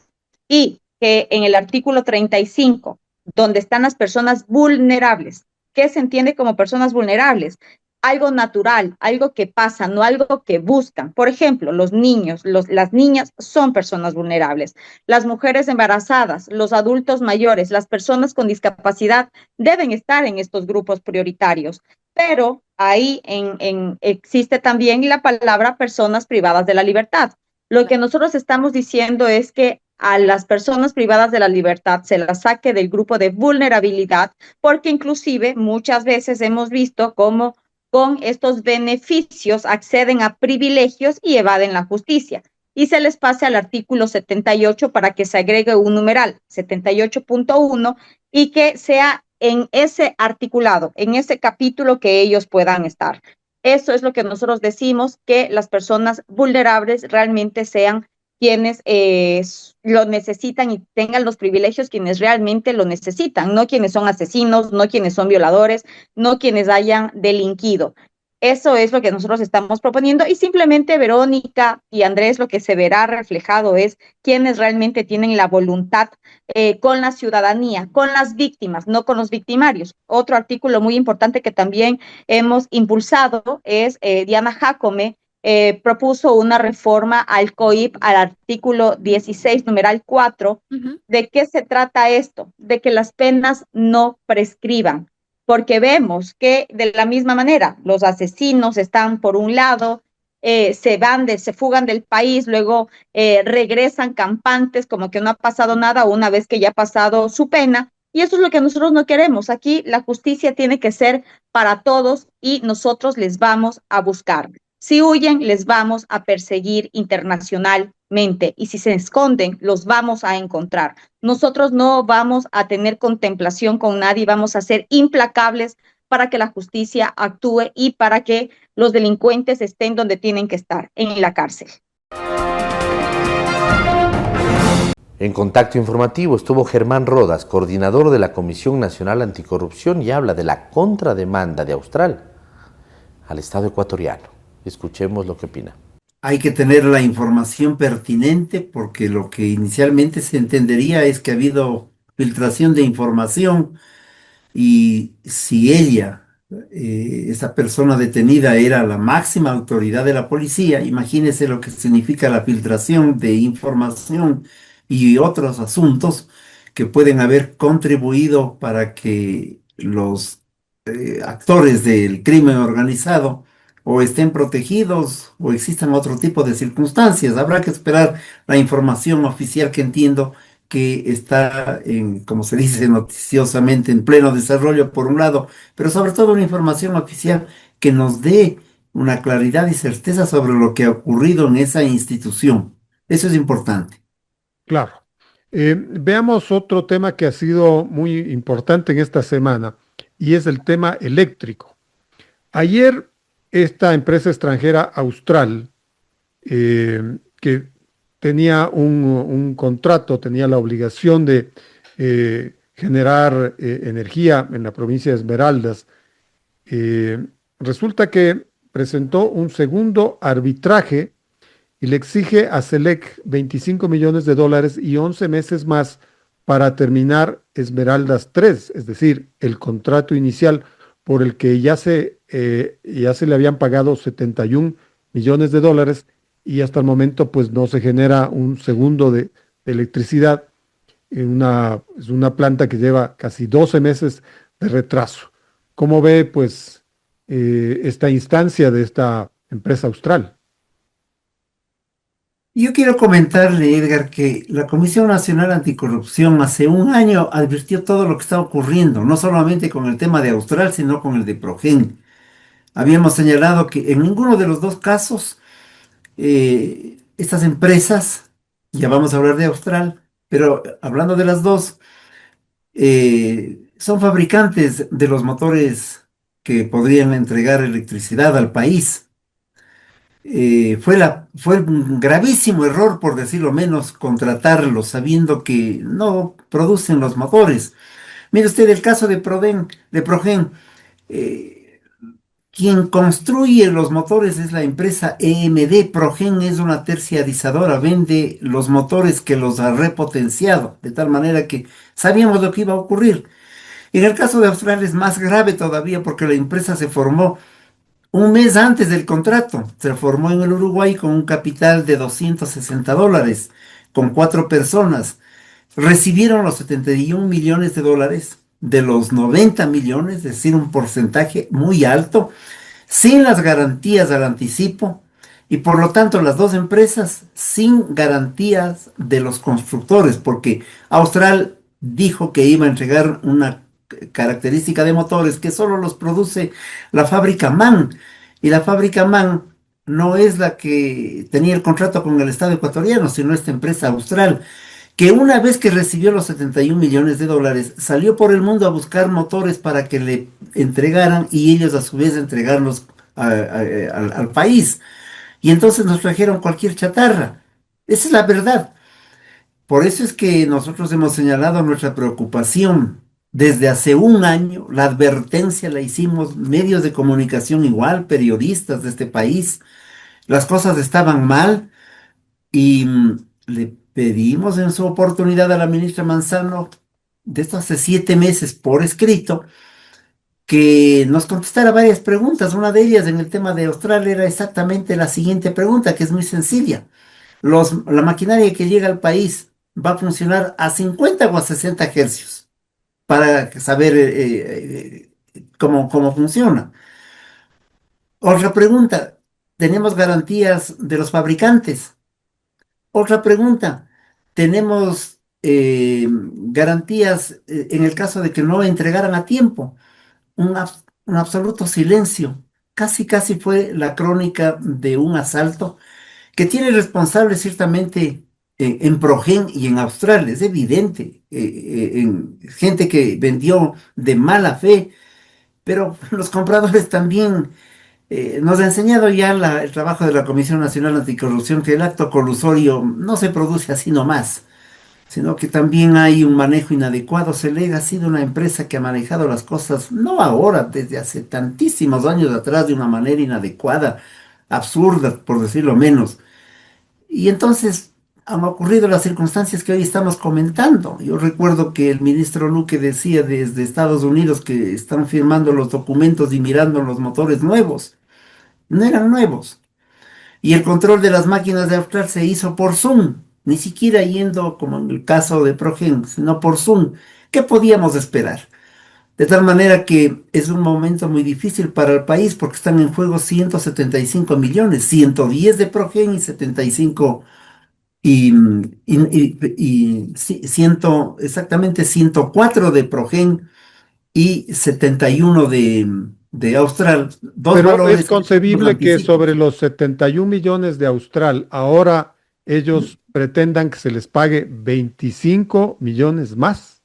y que en el artículo 35, donde están las personas vulnerables, ¿qué se entiende como personas vulnerables? Algo natural, algo que pasa, no algo que buscan. Por ejemplo, los niños, las niñas son personas vulnerables. Las mujeres embarazadas, los adultos mayores, las personas con discapacidad deben estar en estos grupos prioritarios. Pero ahí existe también la palabra personas privadas de la libertad. Lo que nosotros estamos diciendo es que a las personas privadas de la libertad se las saque del grupo de vulnerabilidad, porque inclusive muchas veces hemos visto cómo con estos beneficios acceden a privilegios y evaden la justicia. Y se les pase al artículo 78 para que se agregue un numeral 78.1 y que sea en ese articulado, en ese capítulo que ellos puedan estar. Eso es lo que nosotros decimos, que las personas vulnerables realmente sean quienes lo necesitan y tengan los privilegios quienes realmente lo necesitan, no quienes son asesinos, no quienes son violadores, no quienes hayan delinquido. Eso es lo que nosotros estamos proponiendo y simplemente Verónica y Andrés lo que se verá reflejado es quienes realmente tienen la voluntad con la ciudadanía, con las víctimas, no con los victimarios. Otro artículo muy importante que también hemos impulsado es Diana Jacome propuso una reforma al COIP, al artículo 16, numeral 4. ¿De qué se trata esto? De que las penas no prescriban, porque vemos que de la misma manera los asesinos están por un lado, se fugan del país, luego regresan campantes como que no ha pasado nada una vez que ya ha pasado su pena. Y eso es lo que nosotros no queremos. Aquí la justicia tiene que ser para todos y nosotros les vamos a buscar. Si huyen, les vamos a perseguir internacionalmente y si se esconden, los vamos a encontrar. Nosotros no vamos a tener contemplación con nadie, vamos a ser implacables para que la justicia actúe y para que los delincuentes estén donde tienen que estar, en la cárcel. En Contacto Informativo estuvo Germán Rodas, coordinador de la Comisión Nacional Anticorrupción, y habla de la contrademanda de Austral al Estado ecuatoriano. Escuchemos lo que opina. Hay que tener la información pertinente porque lo que inicialmente se entendería es que ha habido filtración de información y si ella, esa persona detenida era la máxima autoridad de la policía, imagínese lo que significa la filtración de información y otros asuntos que pueden haber contribuido para que los actores del crimen organizado o estén protegidos o existan otro tipo de circunstancias. Habrá que esperar la información oficial que entiendo que está en, como se dice noticiosamente, en pleno desarrollo por un lado, pero sobre todo una información oficial que nos dé una claridad y certeza sobre lo que ha ocurrido en esa institución. Eso es importante. Claro. Veamos otro tema que ha sido muy importante en esta semana y es el tema eléctrico. Ayer esta empresa extranjera Austral, que tenía un contrato, tenía la obligación de generar energía en la provincia de Esmeraldas, resulta que presentó un segundo arbitraje y le exige a SELEC $25 millones y 11 meses más para terminar Esmeraldas 3, es decir, el contrato inicial por el que ya se le habían pagado $71 millones y hasta el momento pues no se genera un segundo de electricidad. Es una planta que lleva casi 12 meses de retraso. ¿Cómo ve pues esta instancia de esta empresa Austral? Yo quiero comentarle, Edgar, que la Comisión Nacional Anticorrupción hace un año advirtió todo lo que está ocurriendo, no solamente con el tema de Austral, sino con el de Progen. Habíamos señalado que en ninguno de los dos casos estas empresas, ya vamos a hablar de Austral, pero hablando de las dos, son fabricantes de los motores que podrían entregar electricidad al país. Fue un gravísimo error, por decirlo menos, contratarlos sabiendo que no producen los motores. Mire usted el caso de Progen. Quien construye los motores es la empresa EMD. Progen es una terciarizadora, vende los motores que los ha repotenciado, de tal manera que sabíamos lo que iba a ocurrir. En el caso de Austral es más grave todavía porque la empresa se formó un mes antes del contrato. Se formó en el Uruguay con un capital de $260, con 4 personas. Recibieron los $71 millones de los 90 millones, es decir, un porcentaje muy alto, sin las garantías al anticipo, y por lo tanto las dos empresas sin garantías de los constructores, porque Austral dijo que iba a entregar una característica de motores que solo los produce la fábrica MAN, y la fábrica MAN no es la que tenía el contrato con el Estado ecuatoriano, sino esta empresa Austral, que una vez que recibió los $71 millones, salió por el mundo a buscar motores para que le entregaran y ellos a su vez entregarlos al país. Y entonces nos trajeron cualquier chatarra. Esa es la verdad. Por eso es que nosotros hemos señalado nuestra preocupación Desde hace un año, la advertencia la hicimos medios de comunicación igual, periodistas de este país. Las cosas estaban mal y le pedimos en su oportunidad a la ministra Manzano, de esto hace 7 meses por escrito, que nos contestara varias preguntas. Una de ellas en el tema de Australia era exactamente la siguiente pregunta, que es muy sencilla. La maquinaria que llega al país va a funcionar a 50 o a 60 hercios para saber cómo funciona. Otra pregunta, ¿tenemos garantías de los fabricantes? Otra pregunta, ¿tenemos garantías en el caso de que no entregaran a tiempo? Un absoluto silencio. Casi fue la crónica de un asalto que tiene responsables ciertamente en Progen y en Austral, es evidente, en gente que vendió de mala fe, pero los compradores también. Nos ha enseñado ya el trabajo de la Comisión Nacional Anticorrupción que el acto colusorio no se produce así nomás, sino que también hay un manejo inadecuado. Selega ha sido una empresa que ha manejado las cosas, no ahora, desde hace tantísimos años atrás, de una manera inadecuada, absurda, por decirlo menos. Y entonces han ocurrido las circunstancias que hoy estamos comentando. Yo recuerdo que el ministro Luque decía desde Estados Unidos que están firmando los documentos y mirando los motores nuevos. No eran nuevos. Y el control de las máquinas de Austral se hizo por Zoom, ni siquiera yendo como en el caso de Progen, sino por Zoom. ¿Qué podíamos esperar? De tal manera que es un momento muy difícil para el país porque están en juego 175 millones, 110 de Progen y 75 exactamente 104 de Progen y 71 de Austral. Pero es concebible que sobre los 71 millones de Austral, ahora ellos pretendan que se les pague 25 millones más.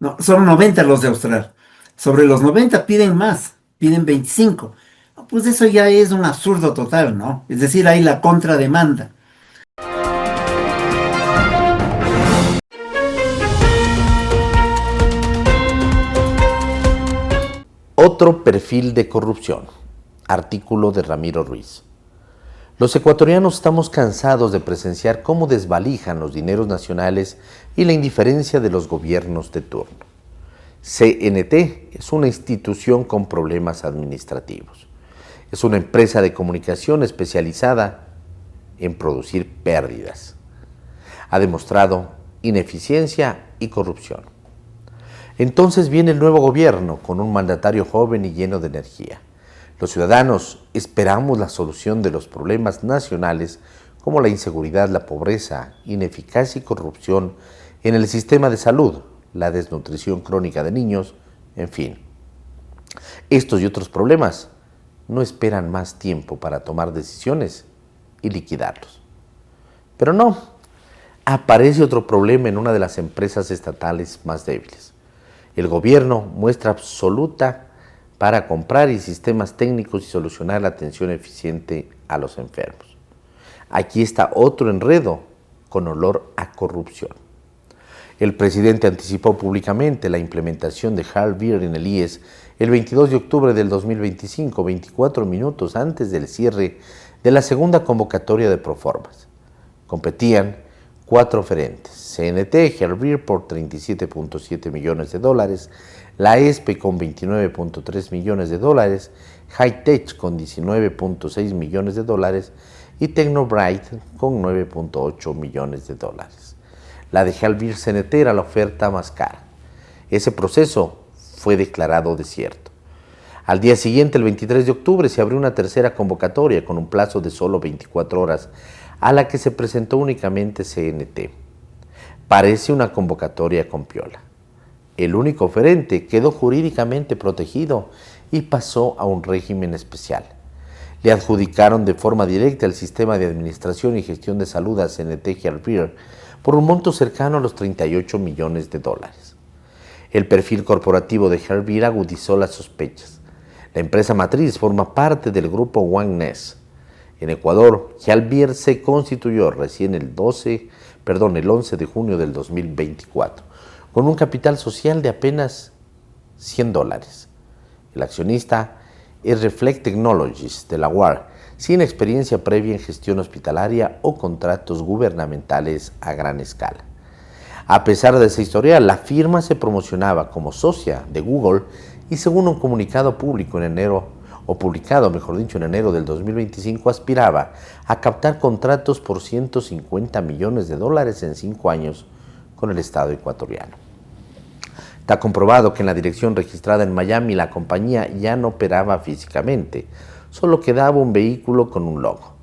No, son 90 los de Austral. Sobre los 90 piden más, piden 25. Pues eso ya es un absurdo total, ¿no? Es decir, hay la contrademanda. Otro perfil de corrupción. Artículo de Ramiro Ruiz. Los ecuatorianos estamos cansados de presenciar cómo desvalijan los dineros nacionales y la indiferencia de los gobiernos de turno. CNT es una institución con problemas administrativos. Es una empresa de comunicación especializada en producir pérdidas. Ha demostrado ineficiencia y corrupción. Entonces viene el nuevo gobierno con un mandatario joven y lleno de energía. Los ciudadanos esperamos la solución de los problemas nacionales como la inseguridad, la pobreza, ineficacia y corrupción en el sistema de salud, la desnutrición crónica de niños, en fin. Estos y otros problemas no esperan más tiempo para tomar decisiones y liquidarlos. Pero no, aparece otro problema en una de las empresas estatales más débiles. El gobierno muestra absoluta para comprar y sistemas técnicos y solucionar la atención eficiente a los enfermos. Aquí está otro enredo con olor a corrupción. El presidente anticipó públicamente la implementación de Hardware en el IES el 22 de octubre del 2025, 24 minutos antes del cierre de la segunda convocatoria de Proformas. Competían 4 oferentes: CNT, Hardware por $37.7 millones, la ESPE con $29.3 millones, Hightech con $19.6 millones y Tecnobright con $9.8 millones. La de Hallvir CNT era la oferta más cara. Ese proceso fue declarado desierto. Al día siguiente, el 23 de octubre, se abrió una tercera convocatoria con un plazo de solo 24 horas, a la que se presentó únicamente CNT. Parece una convocatoria con piola. El único oferente quedó jurídicamente protegido y pasó a un régimen especial. Le adjudicaron de forma directa el sistema de administración y gestión de salud a CNT Hardware por un monto cercano a los $38 millones. El perfil corporativo de Hardware agudizó las sospechas. La empresa matriz forma parte del grupo OneNess. En Ecuador, Hardware se constituyó recién el 11 de junio del 2024, con un capital social de apenas $100. El accionista es Reflect Technologies de la UAR, sin experiencia previa en gestión hospitalaria o contratos gubernamentales a gran escala. A pesar de esa historial, la firma se promocionaba como socia de Google y según un comunicado público en enero, o publicado, mejor dicho, en enero del 2025, aspiraba a captar contratos por $150 millones en 5 años con el Estado ecuatoriano. Está comprobado que en la dirección registrada en Miami la compañía ya no operaba físicamente, solo quedaba un vehículo con un logo.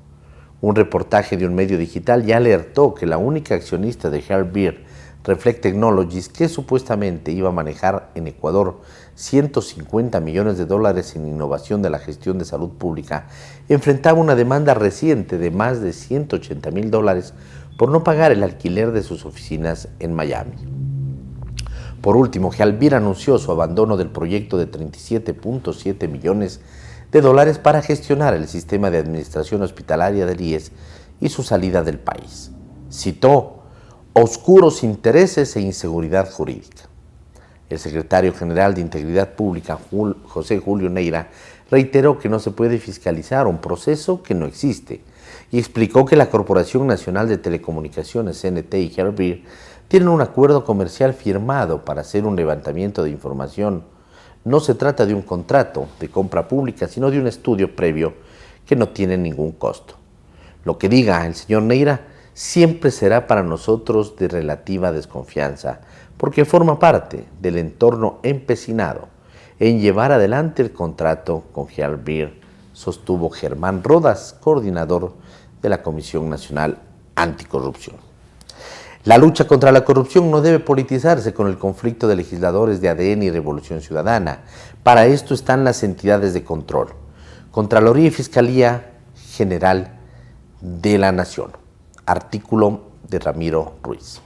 Un reportaje de un medio digital ya alertó que la única accionista de Healthbeer, Reflect Technologies, que supuestamente iba a manejar en Ecuador $150 millones en innovación de la gestión de salud pública, enfrentaba una demanda reciente de más de $180,000 por no pagar el alquiler de sus oficinas en Miami. Por último, Healthbeer anunció su abandono del proyecto de $37.7 millones para gestionar el sistema de administración hospitalaria del IES y su salida del país. Citó oscuros intereses e inseguridad jurídica. El secretario general de Integridad Pública, José Julio Neira, reiteró que no se puede fiscalizar un proceso que no existe y explicó que la Corporación Nacional de Telecomunicaciones, CNT, y Healthbeer tienen un acuerdo comercial firmado para hacer un levantamiento de información. No se trata de un contrato de compra pública, sino de un estudio previo que no tiene ningún costo. Lo que diga el señor Neira siempre será para nosotros de relativa desconfianza, porque forma parte del entorno empecinado en llevar adelante el contrato con Healthbeer, sostuvo Germán Rodas, coordinador de la Comisión Nacional Anticorrupción. La lucha contra la corrupción no debe politizarse con el conflicto de legisladores de ADN y Revolución Ciudadana. Para esto están las entidades de control, Contraloría y Fiscalía General de la Nación. Artículo de Ramiro Ruiz.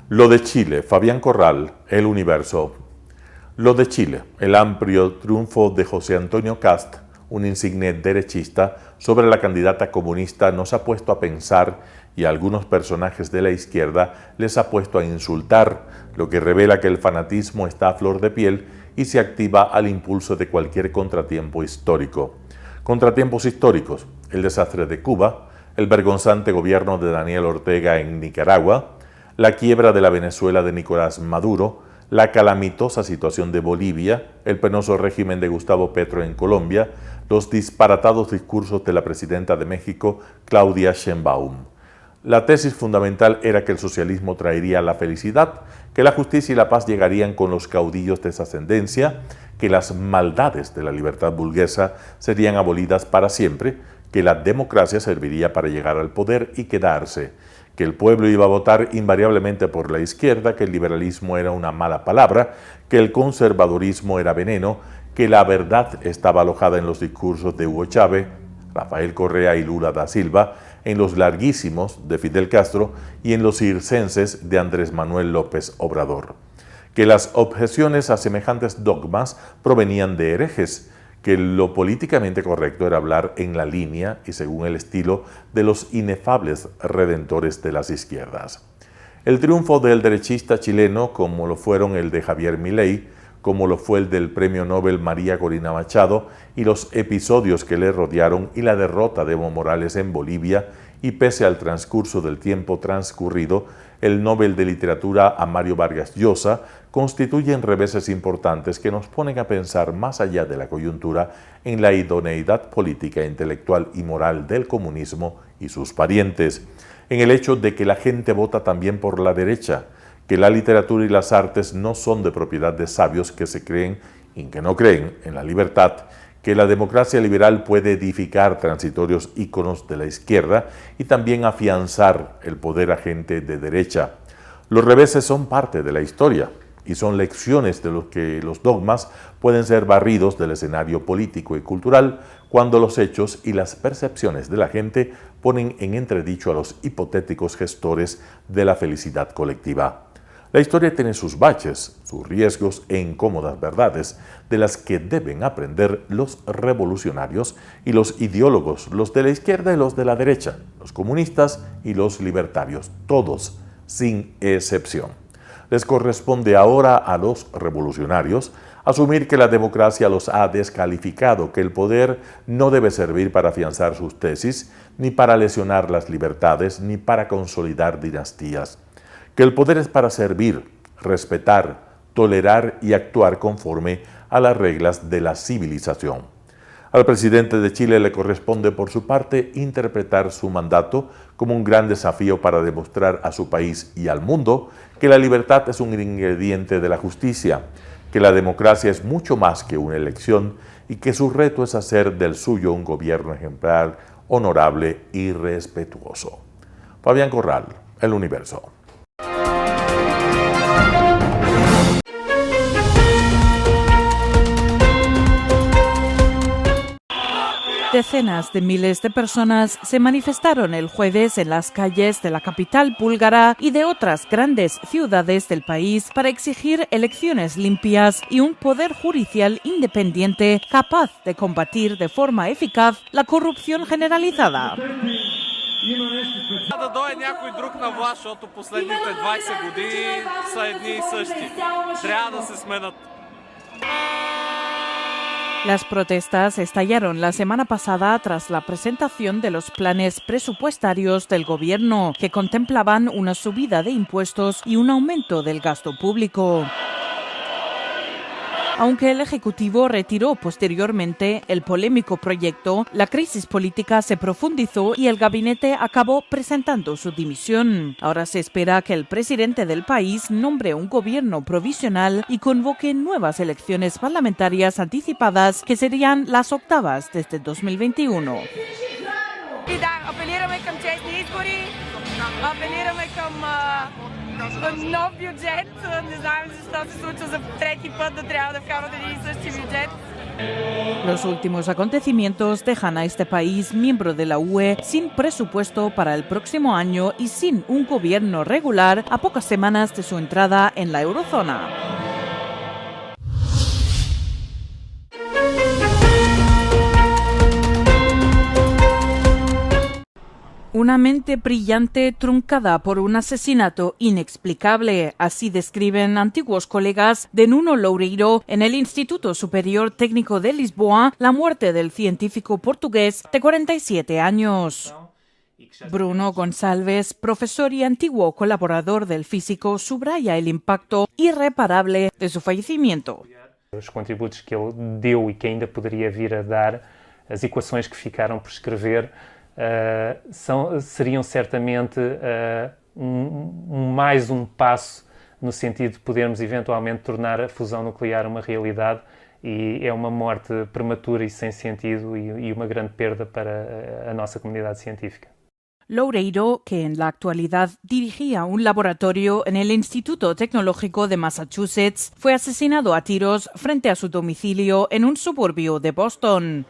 Lo de Chile, Fabián Corral, El Universo. Lo de Chile, el amplio triunfo de José Antonio Kast, un insigne derechista, sobre la candidata comunista nos ha puesto a pensar y a algunos personajes de la izquierda les ha puesto a insultar, lo que revela que el fanatismo está a flor de piel y se activa al impulso de cualquier contratiempo histórico. Contratiempos históricos: el desastre de Cuba, el vergonzante gobierno de Daniel Ortega en Nicaragua, la quiebra de la Venezuela de Nicolás Maduro, la calamitosa situación de Bolivia, el penoso régimen de Gustavo Petro en Colombia, los disparatados discursos de la presidenta de México, Claudia Sheinbaum. La tesis fundamental era que el socialismo traería la felicidad, que la justicia y la paz llegarían con los caudillos de esa ascendencia, que las maldades de la libertad burguesa serían abolidas para siempre, que la democracia serviría para llegar al poder y quedarse, que el pueblo iba a votar invariablemente por la izquierda, que el liberalismo era una mala palabra, que el conservadurismo era veneno, que la verdad estaba alojada en los discursos de Hugo Chávez, Rafael Correa y Lula da Silva, en los larguísimos de Fidel Castro y en los circenses de Andrés Manuel López Obrador. Que las objeciones a semejantes dogmas provenían de herejes, que lo políticamente correcto era hablar en la línea y según el estilo de los inefables redentores de las izquierdas. El triunfo del derechista chileno, como lo fueron el de Javier Milei, como lo fue el del premio Nobel María Corina Machado, y los episodios que le rodearon y la derrota de Evo Morales en Bolivia, y pese al transcurso del tiempo transcurrido, el Nobel de Literatura a Mario Vargas Llosa constituyen reveses importantes que nos ponen a pensar más allá de la coyuntura en la idoneidad política, intelectual y moral del comunismo y sus parientes, en el hecho de que la gente vota también por la derecha, que la literatura y las artes no son de propiedad de sabios que se creen y que no creen en la libertad, que la democracia liberal puede edificar transitorios íconos de la izquierda y también afianzar el poder a gente de derecha. Los reveses son parte de la historia y son lecciones de los que los dogmas pueden ser barridos del escenario político y cultural cuando los hechos y las percepciones de la gente ponen en entredicho a los hipotéticos gestores de la felicidad colectiva. La historia tiene sus baches, sus riesgos e incómodas verdades, de las que deben aprender los revolucionarios y los ideólogos, los de la izquierda y los de la derecha, los comunistas y los libertarios, todos, sin excepción. Les corresponde ahora a los revolucionarios asumir que la democracia los ha descalificado, que el poder no debe servir para afianzar sus tesis, ni para lesionar las libertades, ni para consolidar dinastías, que el poder es para servir, respetar, tolerar y actuar conforme a las reglas de la civilización. Al presidente de Chile le corresponde, por su parte, interpretar su mandato como un gran desafío para demostrar a su país y al mundo que la libertad es un ingrediente de la justicia, que la democracia es mucho más que una elección y que su reto es hacer del suyo un gobierno ejemplar, honorable y respetuoso. Fabián Corral, El Universo. Decenas de miles de personas se manifestaron el jueves en las calles de la capital búlgara y de otras grandes ciudades del país para exigir elecciones limpias y un poder judicial independiente capaz de combatir de forma eficaz la corrupción generalizada. Да дойде някой друг на власт, защото последните 20 години са едни и същи. Трябва да се сменят. Las protestas estallaron la semana pasada tras la presentación de los planes presupuestarios del gobierno, que contemplaban una subida de impuestos y un aumento del gasto público. Aunque el Ejecutivo retiró posteriormente el polémico proyecto, la crisis política se profundizó y el gabinete acabó presentando su dimisión. Ahora se espera que el presidente del país nombre un gobierno provisional y convoque nuevas elecciones parlamentarias anticipadas, que serían las octavas desde 2021. Нов бюджет. Не знаем защо се случва за трети път да трябва да вкарат един и същи бюджет. Los últimos acontecimientos dejan a este país, miembro de la UE, sin presupuesto para el próximo año y sin un gobierno regular a pocas semanas de su entrada en la eurozona. Una mente brillante truncada por un asesinato inexplicable, así describen antiguos colegas de Nuno Loureiro en el Instituto Superior Técnico de Lisboa la muerte del científico portugués de 47 años. Bruno Gonçalves, profesor y antiguo colaborador del físico, subraya el impacto irreparable de su fallecimiento. Os contributos que ele deu e que ainda poderia vir a dar, as equações que ficaram por escrever, seriam certamente mais um passo no sentido de podermos eventualmente tornar a fusão nuclear uma realidade, e é uma morte prematura e sem sentido e uma grande perda para a nossa comunidade científica. Loureiro, que en la actualidad dirigía un laboratorio en el Instituto Tecnológico de Massachusetts, fue asesinado a tiros frente a su domicilio en un suburbio de Boston.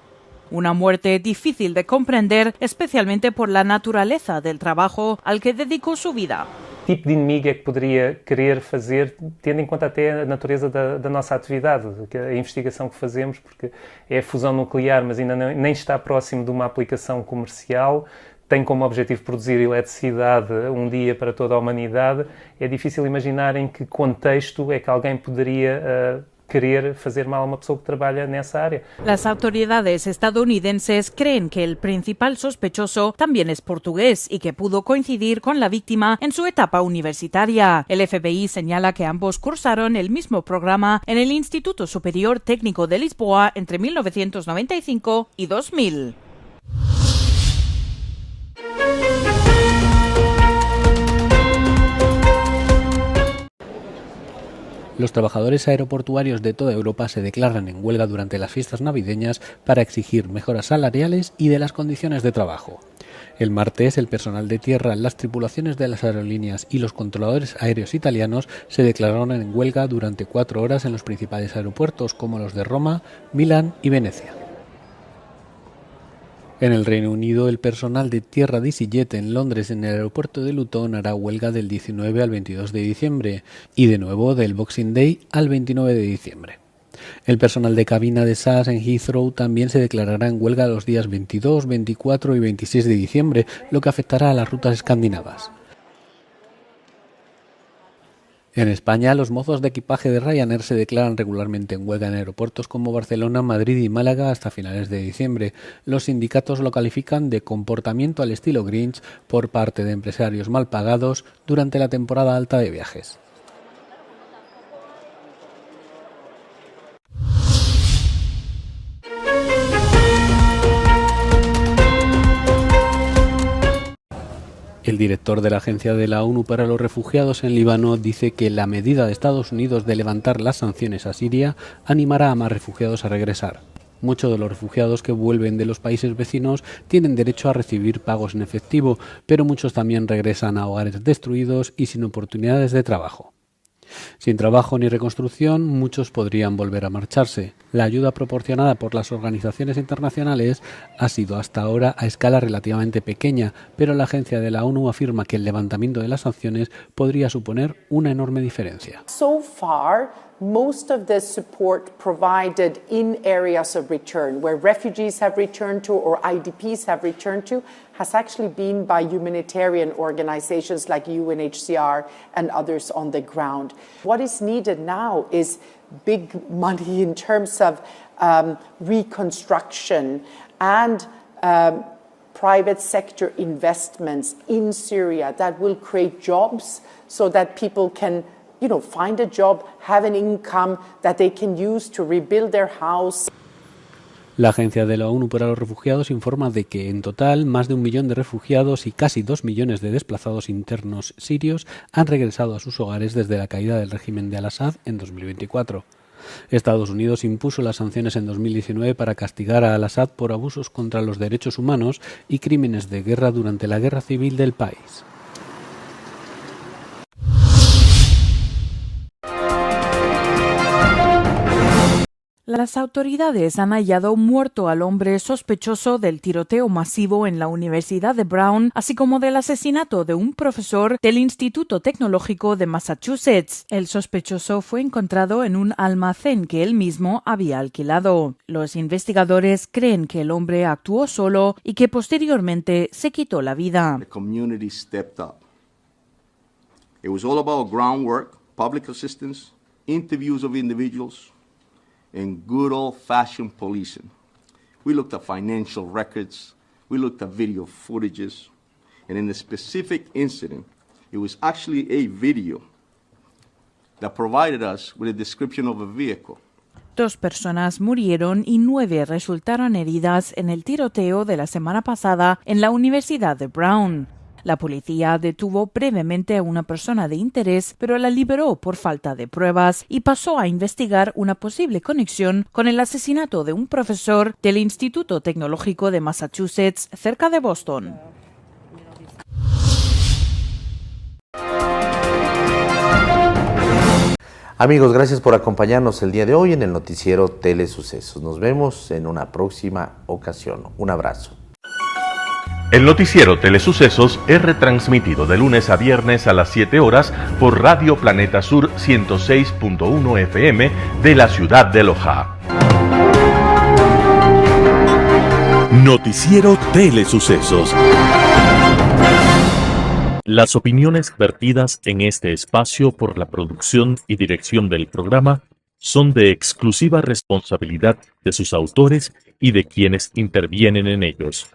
Una muerte difícil de comprender, especialmente por la naturaleza del trabajo al que dedicó su vida. Que tipo de inimigo é que poderia querer fazer, tendo em conta até a natureza da nossa atividade, a investigação que fazemos, porque é a fusão nuclear, mas ainda nem está próximo de uma aplicação comercial, tem como objetivo produzir eletricidade um dia para toda a humanidade. É difícil imaginar em que contexto é que alguém poderia querer fazer mal a uma pessoa que trabaja en esa área. Las autoridades estadounidenses creen que el principal sospechoso también es portugués y que pudo coincidir con la víctima en su etapa universitaria. El FBI señala que ambos cursaron el mismo programa en el Instituto Superior Técnico de Lisboa entre 1995 y 2000. Los trabajadores aeroportuarios de toda Europa se declaran en huelga durante las fiestas navideñas para exigir mejoras salariales y de las condiciones de trabajo. El martes, el personal de tierra, las tripulaciones de las aerolíneas y los controladores aéreos italianos se declararon en huelga durante 4 horas en los principales aeropuertos como los de Roma, Milán y Venecia. En el Reino Unido, el personal de tierra de EasyJet en Londres en el aeropuerto de Luton hará huelga del 19 al 22 de diciembre y de nuevo del Boxing Day al 29 de diciembre. El personal de cabina de SAS en Heathrow también se declarará en huelga los días 22, 24 y 26 de diciembre, lo que afectará a las rutas escandinavas. En España, los mozos de equipaje de Ryanair se declaran regularmente en huelga en aeropuertos como Barcelona, Madrid y Málaga hasta finales de diciembre. Los sindicatos lo califican de comportamiento al estilo Grinch por parte de empresarios mal pagados durante la temporada alta de viajes. El director de la Agencia de la ONU para los Refugiados en Líbano dice que la medida de Estados Unidos de levantar las sanciones a Siria animará a más refugiados a regresar. Muchos de los refugiados que vuelven de los países vecinos tienen derecho a recibir pagos en efectivo, pero muchos también regresan a hogares destruidos y sin oportunidades de trabajo. Sin trabajo ni reconstrucción, muchos podrían volver a marcharse. La ayuda proporcionada por las organizaciones internacionales ha sido hasta ahora a escala relativamente pequeña, pero la agencia de la ONU afirma que el levantamiento de las sanciones podría suponer una enorme diferencia. So far, most of the support provided in areas of return, where refugees have returned to or IDPs have returned to, has actually been by humanitarian organizations like UNHCR and others on the ground. What is needed now is big money in terms of reconstruction and private sector investments in Syria that will create jobs so that people can find a job, have an income that they can use to rebuild their house. La Agencia de la ONU para los Refugiados informa de que, en total, más de 1 millón de refugiados y casi 2 millones de desplazados internos sirios han regresado a sus hogares desde la caída del régimen de Al-Assad en 2024. Estados Unidos impuso las sanciones en 2019 para castigar a Al-Assad por abusos contra los derechos humanos y crímenes de guerra durante la guerra civil del país. Las autoridades han hallado muerto al hombre sospechoso del tiroteo masivo en la Universidad de Brown, así como del asesinato de un profesor del Instituto Tecnológico de Massachusetts. El sospechoso fue encontrado en un almacén que él mismo había alquilado. Los investigadores creen que el hombre actuó solo y que posteriormente se quitó la vida. The community stepped up. It was all about groundwork, public assistance, interviews of individuals, and good old-fashioned policing. We looked at financial records, we looked at video footages, and in the specific incident, it was actually a video that provided us with a description of a vehicle. 2 personas murieron y 9 resultaron heridas en el tiroteo de la semana pasada en la Universidad de Brown. La policía detuvo brevemente a una persona de interés, pero la liberó por falta de pruebas y pasó a investigar una posible conexión con el asesinato de un profesor del Instituto Tecnológico de Massachusetts, cerca de Boston. Amigos, gracias por acompañarnos el día de hoy en el noticiero Telesucesos. Nos vemos en una próxima ocasión. Un abrazo. El noticiero Telesucesos es retransmitido de lunes a viernes a las 7 horas por Radio Planeta Sur 106.1 FM de la ciudad de Loja. Noticiero Telesucesos. Las opiniones vertidas en este espacio por la producción y dirección del programa son de exclusiva responsabilidad de sus autores y de quienes intervienen en ellos.